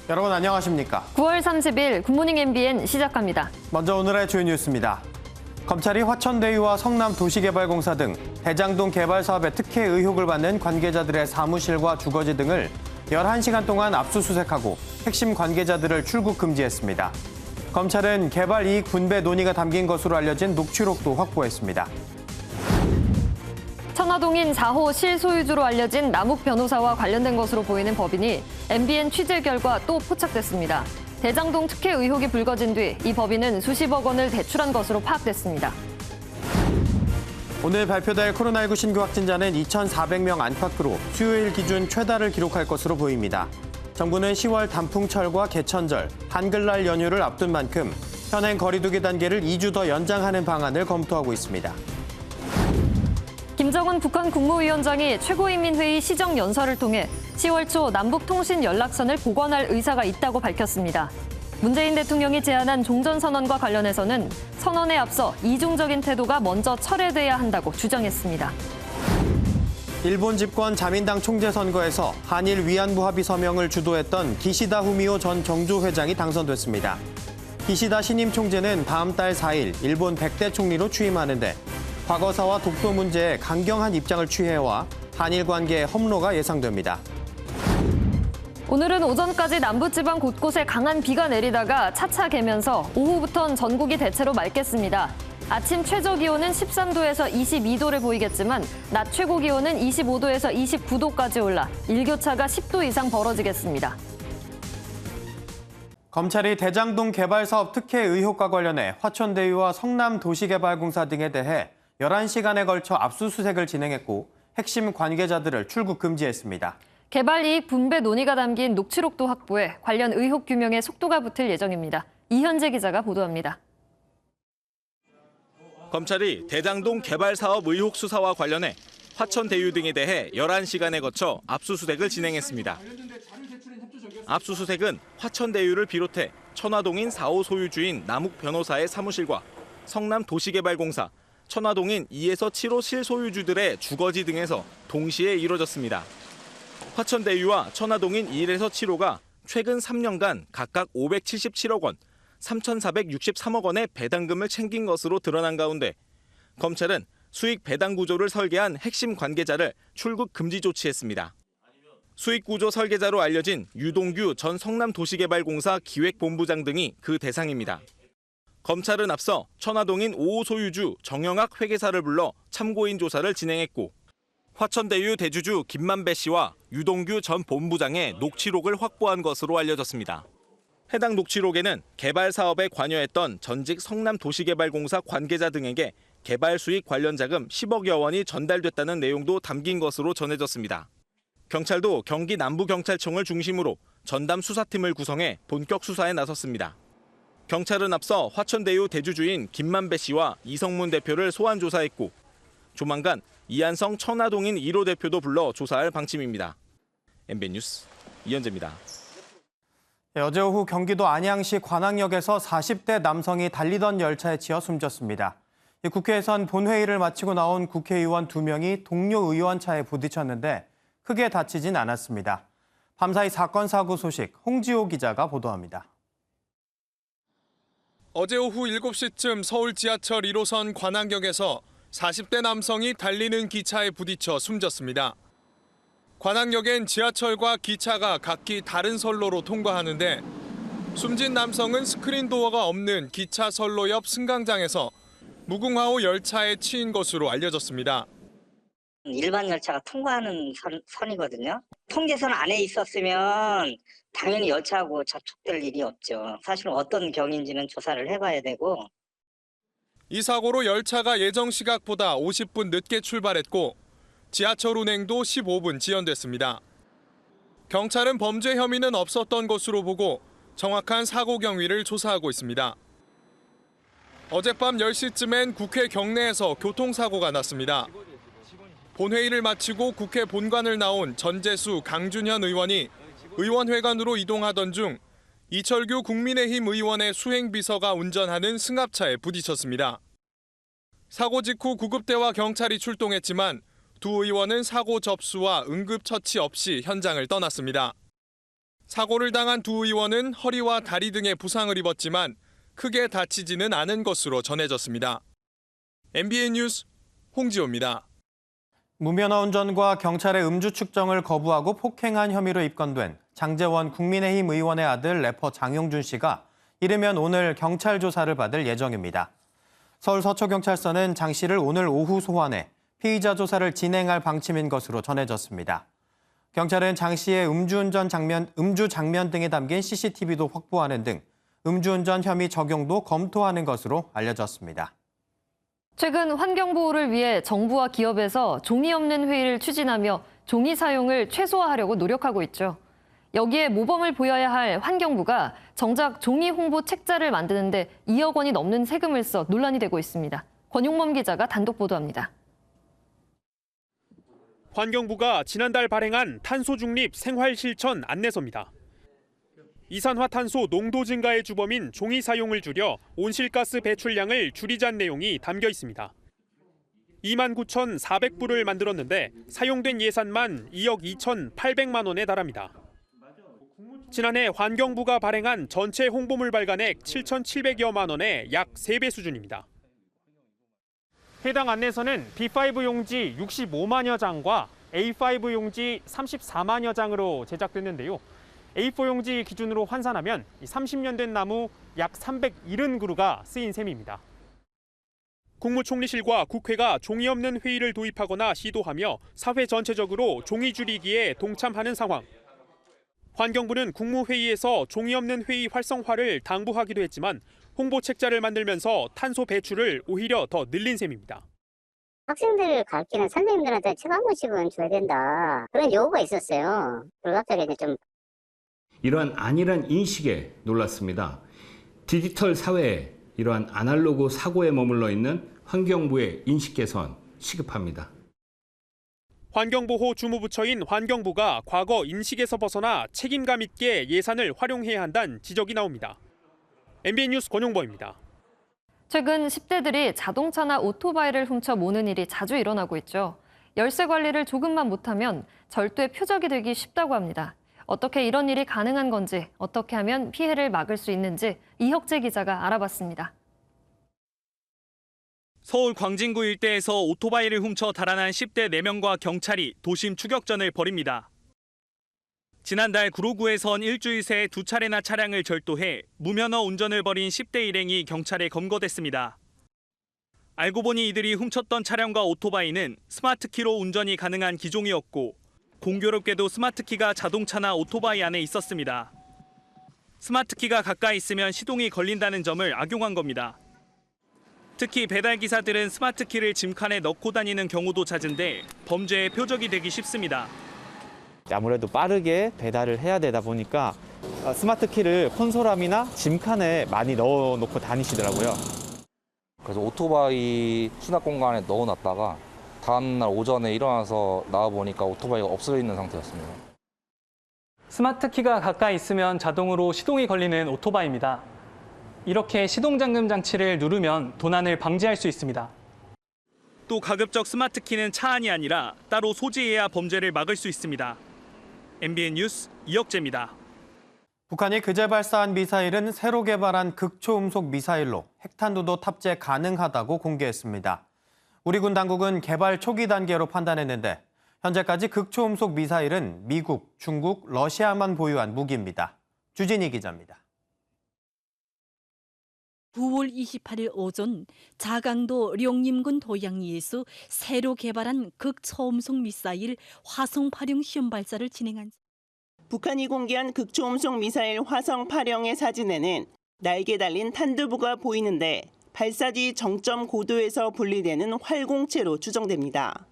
여러분 안녕하십니까? 9월 30일 굿모닝 MBN 시작합니다. 먼저 오늘의 주요 뉴스입니다. 검찰이 화천대유와 성남도시개발공사 등 대장동 개발 사업의 특혜 의혹을 받는 관계자들의 사무실과 주거지 등을 11시간 동안 압수수색하고 핵심 관계자들을 출국 금지했습니다. 검찰은 개발 이익 분배 논의가 담긴 것으로 알려진 녹취록도 확보했습니다. 천화동인 4호 실소유주로 알려진 남욱 변호사와 관련된 것으로 보이는 법인이 MBN 취재 결과 또 포착됐습니다. 대장동 특혜 의혹이 불거진 뒤 이 법인은 수십억 원을 대출한 것으로 파악됐습니다. 오늘 발표될 코로나19 신규 확진자는 2,400명 안팎으로 수요일 기준 최다를 기록할 것으로 보입니다. 정부는 10월 단풍철과 개천절, 한글날 연휴를 앞둔 만큼 현행 거리두기 단계를 2주 더 연장하는 방안을 검토하고 있습니다. 김정은 북한 국무위원장이 최고인민회의 시정연설을 통해 10월 초 남북통신연락선을 복원할 의사가 있다고 밝혔습니다. 문재인 대통령이 제안한 종전선언과 관련해서는 선언에 앞서 이중적인 태도가 먼저 철회돼야 한다고 주장했습니다. 일본 집권 자민당 총재 선거에서 한일 위안부 합의 서명을 주도했던 기시다 후미오 전 정조 회장이 당선됐습니다. 기시다 신임 총재는 다음 달 4일 일본 100대 총리로 취임하는데 과거사와 독도 문제에 강경한 입장을 취해와 한일 관계의 험로가 예상됩니다. 오늘은 오전까지 남부지방 곳곳에 강한 비가 내리다가 차차 개면서 오후부턴 전국이 대체로 맑겠습니다. 아침 최저 기온은 13도에서 22도를 보이겠지만 낮 최고 기온은 25도에서 29도까지 올라 일교차가 10도 이상 벌어지겠습니다. 검찰이 대장동 개발 사업 특혜 의혹과 관련해 화천대유와 성남도시개발공사 등에 대해 11시간에 걸쳐 압수수색을 진행했고 핵심 관계자들을 출국 금지했습니다. 개발 이익 분배 논의가 담긴 녹취록도 확보해 관련 의혹 규명에 속도가 붙을 예정입니다. 이현재 기자가 보도합니다. 검찰이 대장동 개발 사업 의혹 수사와 관련해 화천대유 등에 대해 11시간에 거쳐 압수수색을 진행했습니다. 압수수색은 화천대유를 비롯해 천화동인 4호 소유주인 남욱 변호사의 사무실과 성남도시개발공사, 천화동인 2에서 7호 실소유주들의 주거지 등에서 동시에 이뤄졌습니다. 화천대유와 천화동인 1에서 7호가 최근 3년간 각각 577억 원, 3,463억 원의 배당금을 챙긴 것으로 드러난 가운데 검찰은 수익 배당 구조를 설계한 핵심 관계자를 출국 금지 조치했습니다. 수익 구조 설계자로 알려진 유동규 전 성남도시개발공사 기획본부장 등이 그 대상입니다. 검찰은 앞서 천화동인 5호 소유주 정영학 회계사를 불러 참고인 조사를 진행했고 화천대유 대주주 김만배 씨와 유동규 전 본부장의 녹취록을 확보한 것으로 알려졌습니다. 해당 녹취록에는 개발 사업에 관여했던 전직 성남도시개발공사 관계자 등에게 개발 수익 관련 자금 10억여 원이 전달됐다는 내용도 담긴 것으로 전해졌습니다. 경찰도 경기 남부경찰청을 중심으로 전담 수사팀을 구성해 본격 수사에 나섰습니다. 경찰은 앞서 화천대유 대주주인 김만배 씨와 이성문 대표를 소환 조사했고 조만간 이한성 천화동인 1호 대표도 불러 조사할 방침입니다. MBN 뉴스 이현재입니다. 어제 오후 경기도 안양시 관악역에서 40대 남성이 달리던 열차에 치여 숨졌습니다. 국회에선 본회의를 마치고 나온 국회의원 2명이 동료 의원 차에 부딪혔는데 크게 다치진 않았습니다. 밤사이 사건 사고 소식 홍지호 기자가 보도합니다. 어제 오후 7시쯤 서울 지하철 1호선 관악역에서 40대 남성이 달리는 기차에 부딪혀 숨졌습니다. 관악역엔 지하철과 기차가 각기 다른 선로로 통과하는데 숨진 남성은 스크린 도어가 없는 기차 선로 옆 승강장에서 무궁화호 열차에 치인 것으로 알려졌습니다. 일반 열차가 통과하는 선이거든요. 통제선 안에 있었으면 당연히 열차하고 접촉될 일이 없죠. 사실은 어떤 경위인지는 조사를 해봐야 되고. 이 사고로 열차가 예정 시각보다 50분 늦게 출발했고 지하철 운행도 15분 지연됐습니다. 경찰은 범죄 혐의는 없었던 것으로 보고 정확한 사고 경위를 조사하고 있습니다. 어젯밤 10시쯤엔 국회 경내에서 교통사고가 났습니다. 본회의를 마치고 국회 본관을 나온 전재수, 강준현 의원이 의원회관으로 이동하던 중 이철규 국민의힘 의원의 수행비서가 운전하는 승합차에 부딪혔습니다. 사고 직후 구급대와 경찰이 출동했지만 두 의원은 사고 접수와 응급처치 없이 현장을 떠났습니다. 사고를 당한 두 의원은 허리와 다리 등에 부상을 입었지만 크게 다치지는 않은 것으로 전해졌습니다. MBN 뉴스 홍지호입니다. 무면허 운전과 경찰의 음주 측정을 거부하고 폭행한 혐의로 입건된 장제원 국민의힘 의원의 아들 래퍼 장용준 씨가 이르면 오늘 경찰 조사를 받을 예정입니다. 서울 서초경찰서는 장 씨를 오늘 오후 소환해 피의자 조사를 진행할 방침인 것으로 전해졌습니다. 경찰은 장 씨의 음주 장면 등에 담긴 CCTV도 확보하는 등 음주운전 혐의 적용도 검토하는 것으로 알려졌습니다. 최근 환경보호를 위해 정부와 기업에서 종이 없는 회의를 추진하며 종이 사용을 최소화하려고 노력하고 있죠. 여기에 모범을 보여야 할 환경부가 정작 종이 홍보 책자를 만드는데 2억 원이 넘는 세금을 써 논란이 되고 있습니다. 권용범 기자가 단독 보도합니다. 환경부가 지난달 발행한 탄소중립 생활실천 안내서입니다. 이산화탄소 농도 증가의 주범인 종이 사용을 줄여 온실가스 배출량을 줄이자는 내용이 담겨 있습니다. 29,400부를 만들었는데 사용된 예산만 2억 2,800만 원에 달합니다. 지난해 환경부가 발행한 전체 홍보물 발간액 7,700여만 원의 약 3배 수준입니다. 해당 안내서는 B5 용지 65만여 장과 A5 용지 34만여 장으로 제작됐는데요. A4 용지 기준으로 환산하면 30년 된 나무 약 370그루가 쓰인 셈입니다. 국무총리실과 국회가 종이 없는 회의를 도입하거나 시도하며 사회 전체적으로 종이 줄이기에 동참하는 상황. 환경부는 국무회의에서 종이 없는 회의 활성화를 당부하기도 했지만 홍보 책자를 만들면서 탄소 배출을 오히려 더 늘린 셈입니다. 학생들을 가르치는 선생님들한테 책 한 권씩은 줘야 된다. 그런 요구가 있었어요. 그리고 갑자기 이제 좀 이러한 안일한 인식에 놀랐습니다. 디지털 사회에 이러한 아날로그 사고에 머물러 있는 환경부의 인식 개선 시급합니다. 환경보호 주무부처인 환경부가 과거 인식에서 벗어나 책임감 있게 예산을 활용해야 한다는 지적이 나옵니다. MBN 뉴스 권용범입니다. 최근 10대들이 자동차나 오토바이를 훔쳐 모는 일이 자주 일어나고 있죠. 열쇠 관리를 조금만 못하면 절도의 표적이 되기 쉽다고 합니다. 어떻게 이런 일이 가능한 건지, 어떻게 하면 피해를 막을 수 있는지 이혁재 기자가 알아봤습니다. 서울 광진구 일대에서 오토바이를 훔쳐 달아난 10대 4명과 경찰이 도심 추격전을 벌입니다. 지난달 구로구에선 일주일 새 2차례나 차량을 절도해 무면허 운전을 벌인 10대 일행이 경찰에 검거됐습니다. 알고 보니 이들이 훔쳤던 차량과 오토바이는 스마트키로 운전이 가능한 기종이었고 공교롭게도 스마트키가 자동차나 오토바이 안에 있었습니다. 스마트키가 가까이 있으면 시동이 걸린다는 점을 악용한 겁니다. 특히 배달기사들은 스마트키를 짐칸에 넣고 다니는 경우도 잦은데 범죄의 표적이 되기 쉽습니다. 아무래도 빠르게 배달을 해야 되다 보니까 스마트키를 콘솔함이나 짐칸에 많이 넣어놓고 다니시더라고요. 그래서 오토바이 수납 공간에 넣어놨다가 다음날 오전에 일어나서 나와보니까 오토바이가 없어져 있는 상태였습니다. 스마트키가 가까이 있으면 자동으로 시동이 걸리는 오토바이입니다. 이렇게 시동잠금 장치를 누르면 도난을 방지할 수 있습니다. 또 가급적 스마트키는 차 안이 아니라 따로 소지해야 범죄를 막을 수 있습니다. MBN 뉴스 이혁재입니다. 북한이 그제 발사한 미사일은 새로 개발한 극초음속 미사일로 핵탄두도 탑재 가능하다고 공개했습니다. 우리 군 당국은 개발 초기 단계로 판단했는데 현재까지 극초음속 미사일은 미국, 중국, 러시아만 보유한 무기입니다. 주진희 기자입니다. 9월 28일 오전 자강도 룡림군 도양리에서 새로 개발한 극초음속 미사일 화성8형 시험 발사를 진행한 북한이 공개한 극초음속 미사일 화성8형의 사진에는 날개 달린 탄두부가 보이는데 발사 뒤 정점 고도에서 분리되는 활공체로 추정됩니다.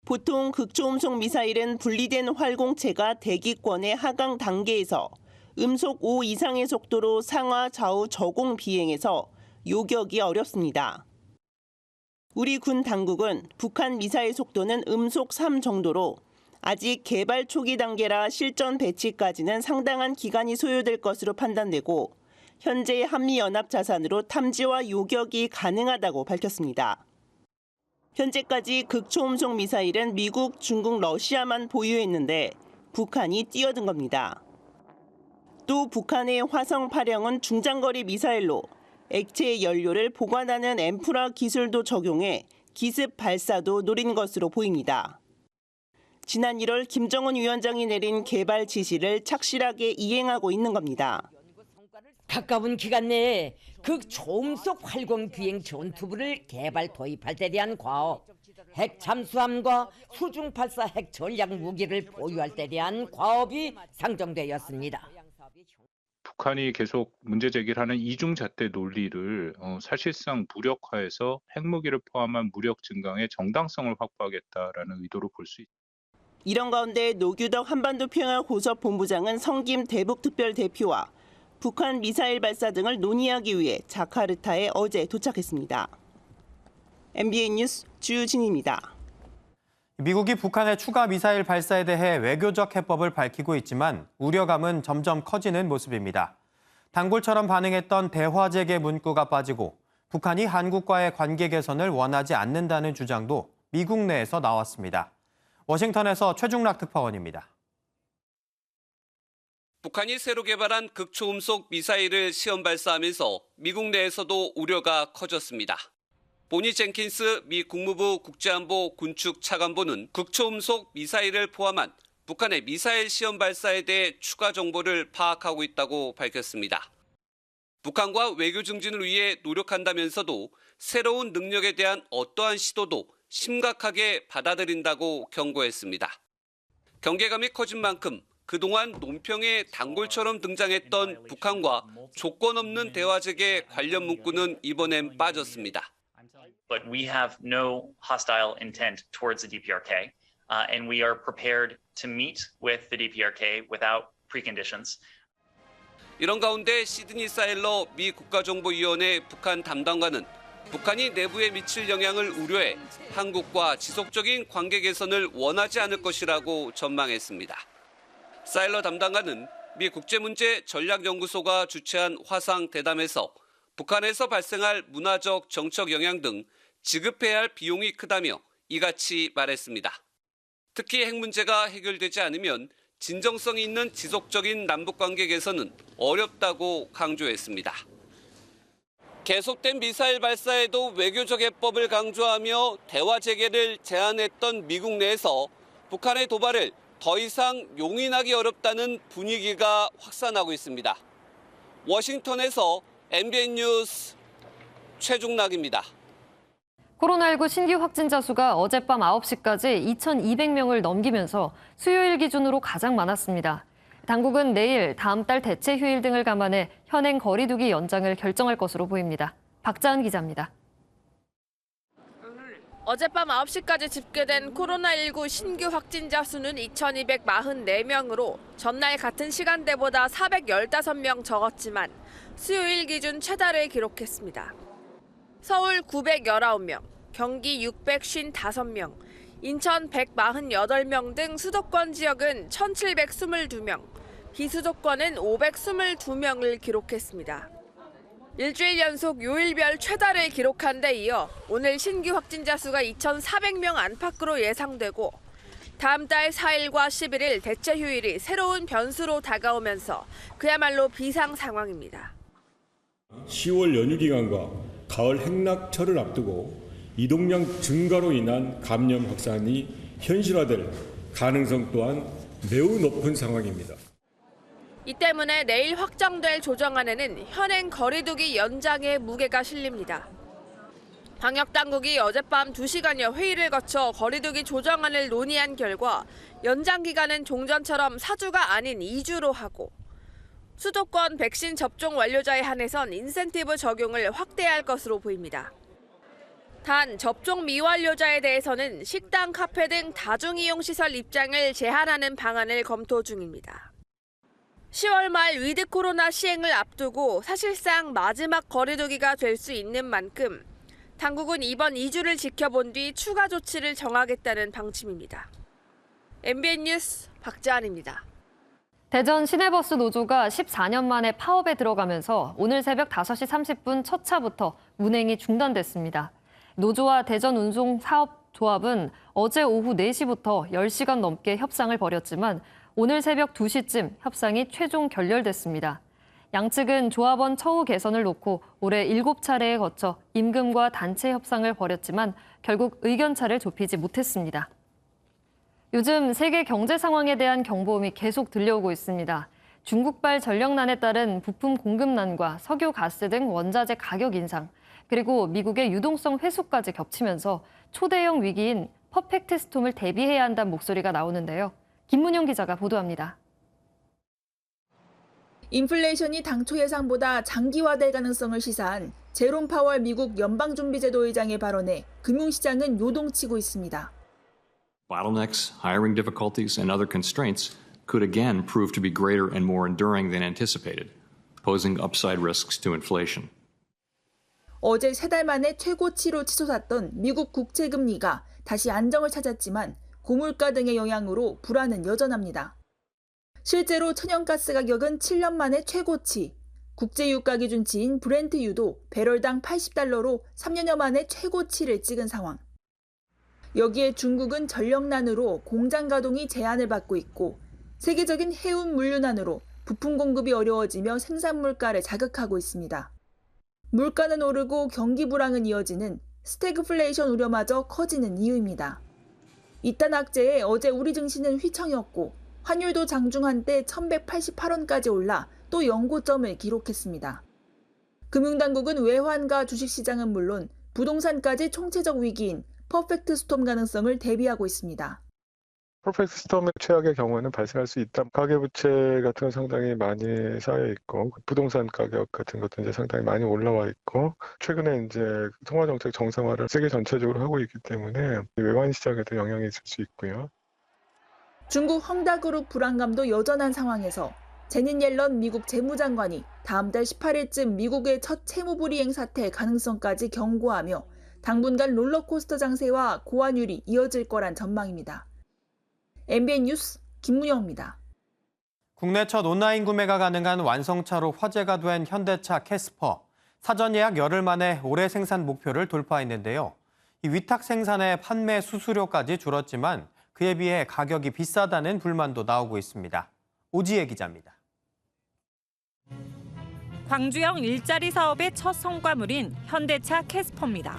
보통 극초음속 미사일은 분리된 활공체가 대기권의 하강 단계에서 음속 5 이상의 속도로 상하 좌우 저공 비행해서 요격이 어렵습니다. 우리 군 당국은 북한 미사일 속도는 음속 3 정도로 아직 개발 초기 단계라 실전 배치까지는 상당한 기간이 소요될 것으로 판단되고 현재 한미연합 자산으로 탐지와 요격이 가능하다고 밝혔습니다. 현재까지 극초음속 미사일은 미국, 중국, 러시아만 보유했는데 북한이 뛰어든 겁니다. 또 북한의 화성 8형은 중장거리 미사일로 액체 연료를 보관하는 앰프라 기술도 적용해 기습 발사도 노린 것으로 보입니다. 지난 1월 김정은 위원장이 내린 개발 지시를 착실하게 이행하고 있는 겁니다. 가까운 기간 내에 극초음속 활공 비행 전투부를 개발 도입할 때 대한 과업, 핵 잠수함과 수중 발사 핵 전략 무기를 보유할 때 대한 과업이 상정되었습니다. 북한이 계속 문제 제기를 하는 이중잣대 논리를 사실상 무력화해서 핵무기를 포함한 무력 증강의 정당성을 확보하겠다라는 의도로 볼 수 있습니다. 이런 가운데 노규덕 한반도 평화고섭본부장은 성김 대북특별대표와 북한 미사일 발사 등을 논의하기 위해 자카르타에 어제 도착했습니다. MBN 뉴스 주진입니다. 미국이 북한의 추가 미사일 발사에 대해 외교적 해법을 밝히고 있지만 우려감은 점점 커지는 모습입니다. 단골처럼 반응했던 대화 재개 문구가 빠지고 북한이 한국과의 관계 개선을 원하지 않는다는 주장도 미국 내에서 나왔습니다. 워싱턴에서 최중락 특파원입니다. 북한이 새로 개발한 극초음속 미사일을 시험 발사하면서 미국 내에서도 우려가 커졌습니다. 보니 젠킨스 미 국무부 국제안보 군축 차관보는 극초음속 미사일을 포함한 북한의 미사일 시험 발사에 대해 추가 정보를 파악하고 있다고 밝혔습니다. 북한과 외교 증진을 위해 노력한다면서도 새로운 능력에 대한 어떠한 시도도 심각하게 받아들인다고 경고했습니다. 경계감이 커진 만큼 그동안 논평에 단골처럼 등장했던 북한과 조건 없는 대화 재개 관련 문구는 이번엔 빠졌습니다. But we have no hostile intent towards the DPRK, and we are prepared to meet with the DPRK without preconditions. 이런 가운데 시드니 사일러 미 국가정보위원회 북한 담당관은 북한이 내부에 미칠 영향을 우려해 한국과 지속적인 관계 개선을 원하지 않을 것이라고 전망했습니다. 사일러 담당관은 미 국제문제 전략연구소가 주최한 화상 대담에서 북한에서 발생할 문화적, 정책 영향 등 지급해야 할 비용이 크다며 이같이 말했습니다. 특히 핵 문제가 해결되지 않으면 진정성이 있는 지속적인 남북관계 개선은 어렵다고 강조했습니다. 계속된 미사일 발사에도 외교적 해법을 강조하며 대화 재개를 제안했던 미국 내에서 북한의 도발을 더 이상 용인하기 어렵다는 분위기가 확산하고 있습니다. 워싱턴에서 MBN 뉴스 최중락입니다. 코로나19 신규 확진자 수가 어젯밤 9시까지 2,200명을 넘기면서 수요일 기준으로 가장 많았습니다. 당국은 내일 다음 달 대체 휴일 등을 감안해 현행 거리 두기 연장을 결정할 것으로 보입니다. 박자은 기자입니다. 어젯밤 9시까지 집계된 코로나19 신규 확진자 수는 2,244명으로 전날 같은 시간대보다 415명 적었지만 수요일 기준 최다를 기록했습니다. 서울 919명, 경기 655명, 인천 148명 등 수도권 지역은 1,722명, 비수도권은 522명을 기록했습니다. 일주일 연속 요일별 최다를 기록한 데 이어 오늘 신규 확진자 수가 2,400명 안팎으로 예상되고 다음 달 4일과 11일 대체 휴일이 새로운 변수로 다가오면서 그야말로 비상 상황입니다. 10월 연휴 기간과 가을 행락철을 앞두고 이동량 증가로 인한 감염 확산이 현실화될 가능성 또한 매우 높은 상황입니다. 이 때문에 내일 확정될 조정안에는 현행 거리두기 연장에 무게가 실립니다. 방역당국이 어젯밤 2시간여 회의를 거쳐 거리두기 조정안을 논의한 결과 연장 기간은 종전처럼 4주가 아닌 2주로 하고 수도권 백신 접종 완료자에 한해선 인센티브 적용을 확대할 것으로 보입니다. 단 접종 미완료자에 대해서는 식당, 카페 등 다중이용시설 입장을 제한하는 방안을 검토 중입니다. 10월 말 위드 코로나 시행을 앞두고 사실상 마지막 거리두기가 될 수 있는 만큼 당국은 이번 2주를 지켜본 뒤 추가 조치를 정하겠다는 방침입니다. MBN 뉴스 박자은입니다. 대전 시내버스 노조가 14년 만에 파업에 들어가면서 오늘 새벽 5시 30분 첫 차부터 운행이 중단됐습니다. 노조와 대전운송사업조합은 어제 오후 4시부터 10시간 넘게 협상을 벌였지만 오늘 새벽 2시쯤 협상이 최종 결렬됐습니다. 양측은 조합원 처우 개선을 놓고 올해 7차례에 거쳐 임금과 단체 협상을 벌였지만 결국 의견차를 좁히지 못했습니다. 요즘 세계 경제 상황에 대한 경보음이 계속 들려오고 있습니다. 중국발 전력난에 따른 부품 공급난과 석유, 가스 등 원자재 가격 인상, 그리고 미국의 유동성 회수까지 겹치면서 초대형 위기인 퍼펙트 스톰을 대비해야 한다는 목소리가 나오는데요. 김문영 기자가 보도합니다. 인플레이션이 당초 예상보다 장기화될 가능성을 시사한 제롬 파월 미국 연방준비제도 의장의 발언에 금융시장은 요동치고 있습니다. Bottlenecks, hiring difficulties, and other constraints could again prove to be greater and more enduring than anticipated, posing upside risks to inflation. 어제 3달 만에 최고치로 치솟았던 미국 국채금리가 다시 안정을 찾았지만 고물가 등의 영향으로 불안은 여전합니다. 실제로 천연가스 가격은 7년 만에 최고치, 국제유가 기준치인 브렌트유도 배럴당 $80로 3년여 만에 최고치를 찍은 상황. 여기에 중국은 전력난으로 공장 가동이 제한을 받고 있고 세계적인 해운 물류난으로 부품 공급이 어려워지며 생산 물가를 자극하고 있습니다. 물가는 오르고 경기 불황은 이어지는 스태그플레이션 우려마저 커지는 이유입니다. 이딴 악재에 어제 우리 증시는 휘청였고 환율도 장중 한때 1188원까지 올라 또 연고점을 기록했습니다. 금융당국은 외환과 주식시장은 물론 부동산까지 총체적 위기인 퍼펙트 스톰 가능성을 대비하고 있습니다. 퍼펙트 스톰의 최악의 경우에는 발생할 수 있다. 가계부채 같은 건 상당히 많이 쌓여 있고 부동산 가격 같은 것도 이제 상당히 많이 올라와 있고 최근에 이제 통화정책 정상화를 세계 전체적으로 하고 있기 때문에 외환 시장에도 영향이 있을 수 있고요. 중국 헝다그룹 불안감도 여전한 상황에서 제닛 옐런 미국 재무장관이 다음 달 18일쯤 미국의 첫 채무불이행 사태 가능성까지 경고하며 당분간 롤러코스터 장세와 고환율이 이어질 거란 전망입니다. MBN 뉴스 김문영입니다. 국내 첫 온라인 구매가 가능한 완성차로 화제가 된 현대차 캐스퍼. 사전 예약 열흘 만에 올해 생산 목표를 돌파했는데요. 이 위탁 생산의 판매 수수료까지 줄었지만 그에 비해 가격이 비싸다는 불만도 나오고 있습니다. 오지혜 기자입니다. 광주형 일자리 사업의 첫 성과물인 현대차 캐스퍼입니다.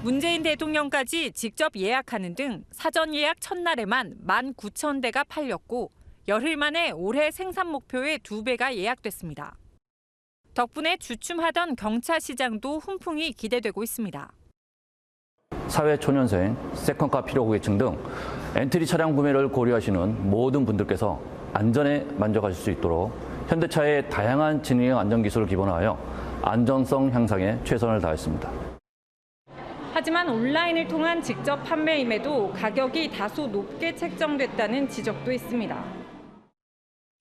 문재인 대통령까지 직접 예약하는 등 사전 예약 첫날에만 19,000대가 팔렸고 열흘 만에 올해 생산 목표의 2배가 예약됐습니다. 덕분에 주춤하던 경차 시장도 훈풍이 기대되고 있습니다. 사회 초년생, 세컨카 필요 고객층 등 엔트리 차량 구매를 고려하시는 모든 분들께서 안전에 만족하실 수 있도록 현대차의 다양한 진행 안전 기술을 기본하여 안전성 향상에 최선을 다했습니다. 하지만 온라인을 통한 직접 판매임에도 가격이 다소 높게 책정됐다는 지적도 있습니다.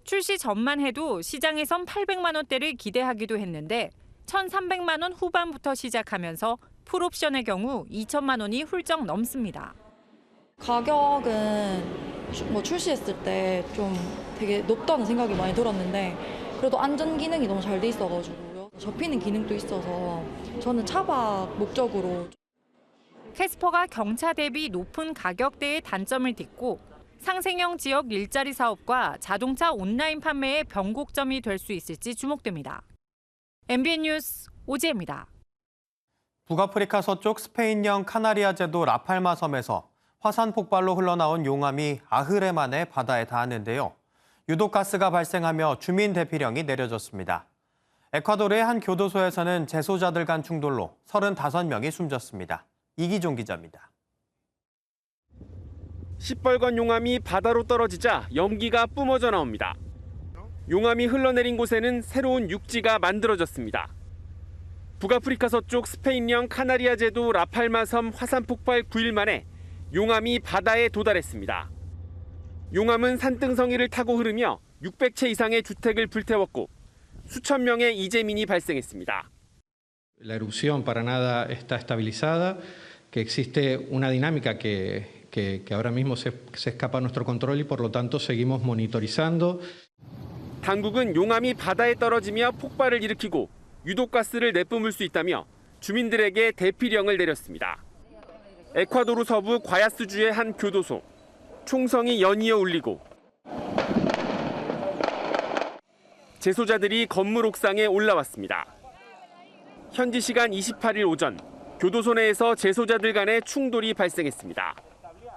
출시 전만 해도 시장에선 800만 원대를 기대하기도 했는데 1,300만 원 후반부터 시작하면서 풀옵션의 경우 2천만 원이 훌쩍 넘습니다. 가격은 출시했을 때 좀 되게 높다는 생각이 많이 들었는데 그래도 안전 기능이 너무 잘 돼 있어가지고요. 접히는 기능도 있어서 저는 차박 목적으로. 캐스퍼가 경차 대비 높은 가격대의 단점을 딛고 상생형 지역 일자리 사업과 자동차 온라인 판매의 변곡점이 될 수 있을지 주목됩니다. MBN 뉴스 오지혜입니다. 북아프리카 서쪽 스페인령 카나리아 제도 라팔마 섬에서 화산 폭발로 흘러나온 용암이 아흐레 만에 바다에 닿았는데요. 유독 가스가 발생하며 주민 대피령이 내려졌습니다. 에콰도르의 한 교도소에서는 재소자들 간 충돌로 35명이 숨졌습니다. 이기종 기자입니다. 시뻘건 용암이 바다로 떨어지자 연기가 뿜어져 나옵니다. 용암이 흘러내린 곳에는 새로운 육지가 만들어졌습니다. 북아프리카 서쪽 스페인령 카나리아 제도 라팔마 섬 화산 폭발 9일 만에 용암이 바다에 도달했습니다. 용암은 산등성이를 타고 흐르며 600채 이상의 주택을 불태웠고 수천 명의 이재민이 발생했습니다. La erupción para nada está estabilizada, que existe una dinámica que ahora mismo se escapa a nuestro control y por lo tanto seguimos monitorizando. 당국은 용암이 바다에 떨어지며 폭발을 일으키고 유독가스를 내뿜을 수 있다며 주민들에게 대피령을 내렸습니다. 에콰도르 서부 과야스주의 한 교도소. 총성이 연이어 울리고 재소자들이 건물 옥상에 올라왔습니다. 현지 시간 28일 오전 교도소 내에서 재소자들 간의 충돌이 발생했습니다.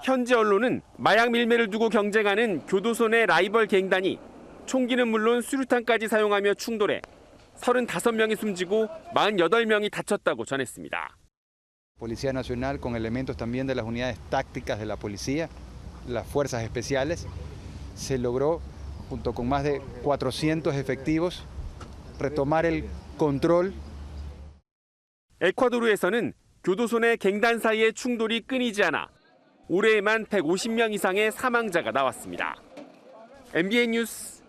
현지 언론은 마약 밀매를 두고 경쟁하는 교도소 내 라이벌 갱단이 총기는 물론 수류탄까지 사용하며 충돌해 35명이 숨지고 48명이 다쳤다고 전했습니다. Policía Nacional con elementos también de las unidades tácticas de la policía, las fuerzas especiales, se logró junto con más de 400 efectivos retomar el control. 에콰도르에서는 교도소 내 갱단 사이의 충돌이 끊이지 않아 올해에만 150명 이상의 사망자가 나왔습니다. MBN 뉴스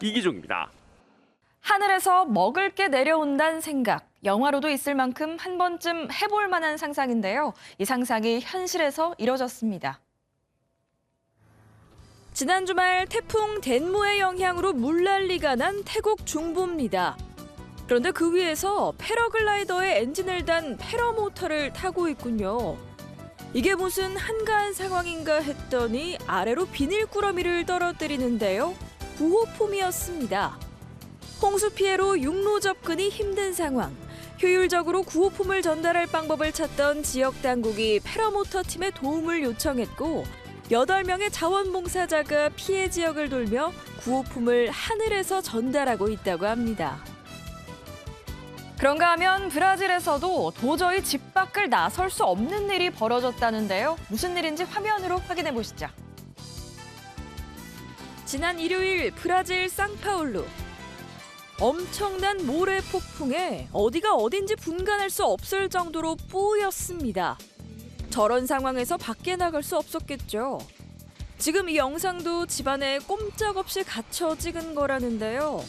이기종입니다. 하늘에서 먹을 게 내려온다는 생각, 영화로도 있을 만큼 한 번쯤 해볼 만한 상상인데요. 이 상상이 현실에서 이뤄졌습니다. 지난 주말 태풍 덴모의 영향으로 물난리가 난 태국 중부입니다. 그런데 그 위에서 패러글라이더의 엔진을 단 패러모터를 타고 있군요. 이게 무슨 한가한 상황인가 했더니 아래로 비닐 꾸러미를 떨어뜨리는데요. 구호품이었습니다. 홍수 피해로 육로 접근이 힘든 상황. 효율적으로 구호품을 전달할 방법을 찾던 지역 당국이 패러모터 팀의 도움을 요청했고 8명의 자원봉사자가 피해 지역을 돌며 구호품을 하늘에서 전달하고 있다고 합니다. 그런가 하면 브라질에서도 도저히 집 밖을 나설 수 없는 일이 벌어졌다는데요. 무슨 일인지 화면으로 확인해 보시죠. 지난 일요일 브라질 상파울루. 엄청난 모래 폭풍에 어디가 어딘지 분간할 수 없을 정도로 뿌였습니다. 저런 상황에서 밖에 나갈 수 없었겠죠. 지금 이 영상도 집안에 꼼짝없이 갇혀 찍은 거라는데요.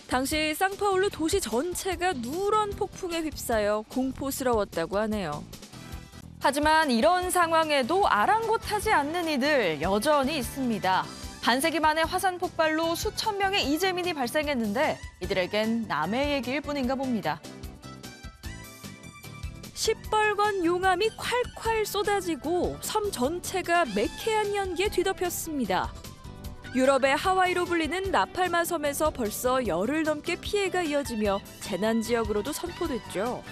당시 상파울루 도시 전체가 누런 폭풍에 휩싸여 공포스러웠다고 하네요. 하지만 이런 상황에도 아랑곳하지 않는 이들 여전히 있습니다. 반세기 만에 화산 폭발로 수천 명의 이재민이 발생했는데 이들에겐 남의 얘기일 뿐인가 봅니다. 시뻘건 용암이 콸콸 쏟아지고 섬 전체가 매캐한 연기에 뒤덮였습니다. 유럽의 하와이로 불리는 라팔마 섬에서 벌써 열흘 넘게 피해가 이어지며 재난 지역으로도 선포됐죠.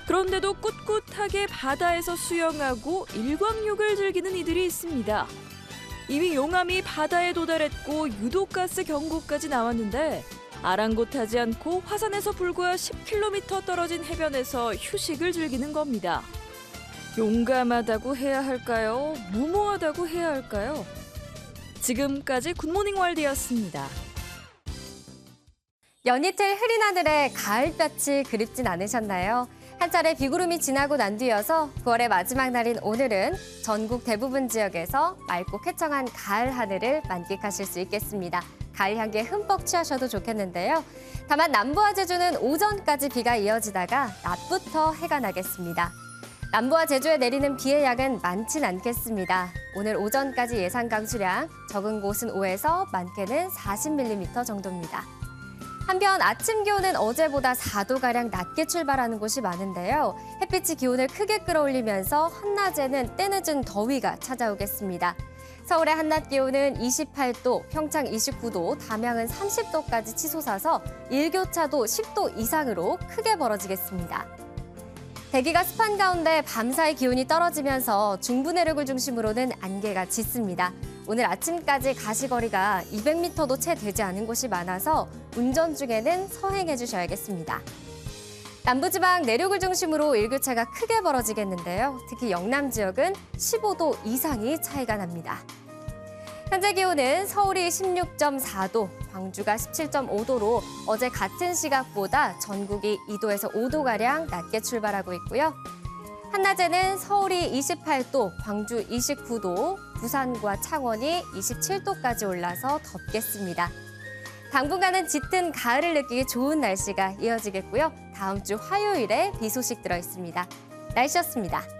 그런데도 꿋꿋하게 바다에서 수영하고 일광욕을 즐기는 이들이 있습니다. 이미 용암이 바다에 도달했고 유독가스 경고까지 나왔는데 아랑곳하지 않고 화산에서 불과 10km 떨어진 해변에서 휴식을 즐기는 겁니다. 용감하다고 해야 할까요? 무모하다고 해야 할까요? 지금까지 굿모닝 월드였습니다. 연이틀 흐린 하늘에 가을볕이 그립진 않으셨나요? 한 차례 비구름이 지나고 난 뒤여서 9월의 마지막 날인 오늘은 전국 대부분 지역에서 맑고 쾌청한 가을 하늘을 만끽하실 수 있겠습니다. 가을 향기에 흠뻑 취하셔도 좋겠는데요. 다만 남부와 제주는 오전까지 비가 이어지다가 낮부터 해가 나겠습니다. 남부와 제주에 내리는 비의 양은 많진 않겠습니다. 오늘 오전까지 예상 강수량, 적은 곳은 5에서 많게는 40mm 정도입니다. 한편 아침 기온은 어제보다 4도가량 낮게 출발하는 곳이 많은데요. 햇빛이 기온을 크게 끌어올리면서 한낮에는 때늦은 더위가 찾아오겠습니다. 서울의 한낮 기온은 28도, 평창 29도, 담양은 30도까지 치솟아서 일교차도 10도 이상으로 크게 벌어지겠습니다. 대기가 습한 가운데 밤사이 기온이 떨어지면서 중부 내륙을 중심으로는 안개가 짙습니다. 오늘 아침까지 가시거리가 200m도 채 되지 않은 곳이 많아서 운전 중에는 서행해 주셔야겠습니다. 남부지방 내륙을 중심으로 일교차가 크게 벌어지겠는데요. 특히 영남 지역은 15도 이상이 차이가 납니다. 현재 기온은 서울이 16.4도, 광주가 17.5도로 어제 같은 시각보다 전국이 2도에서 5도가량 낮게 출발하고 있고요. 한낮에는 서울이 28도, 광주 29도, 부산과 창원이 27도까지 올라서 덥겠습니다. 당분간은 짙은 가을을 느끼기 좋은 날씨가 이어지겠고요. 다음 주 화요일에 비 소식 들어 있습니다. 날씨였습니다.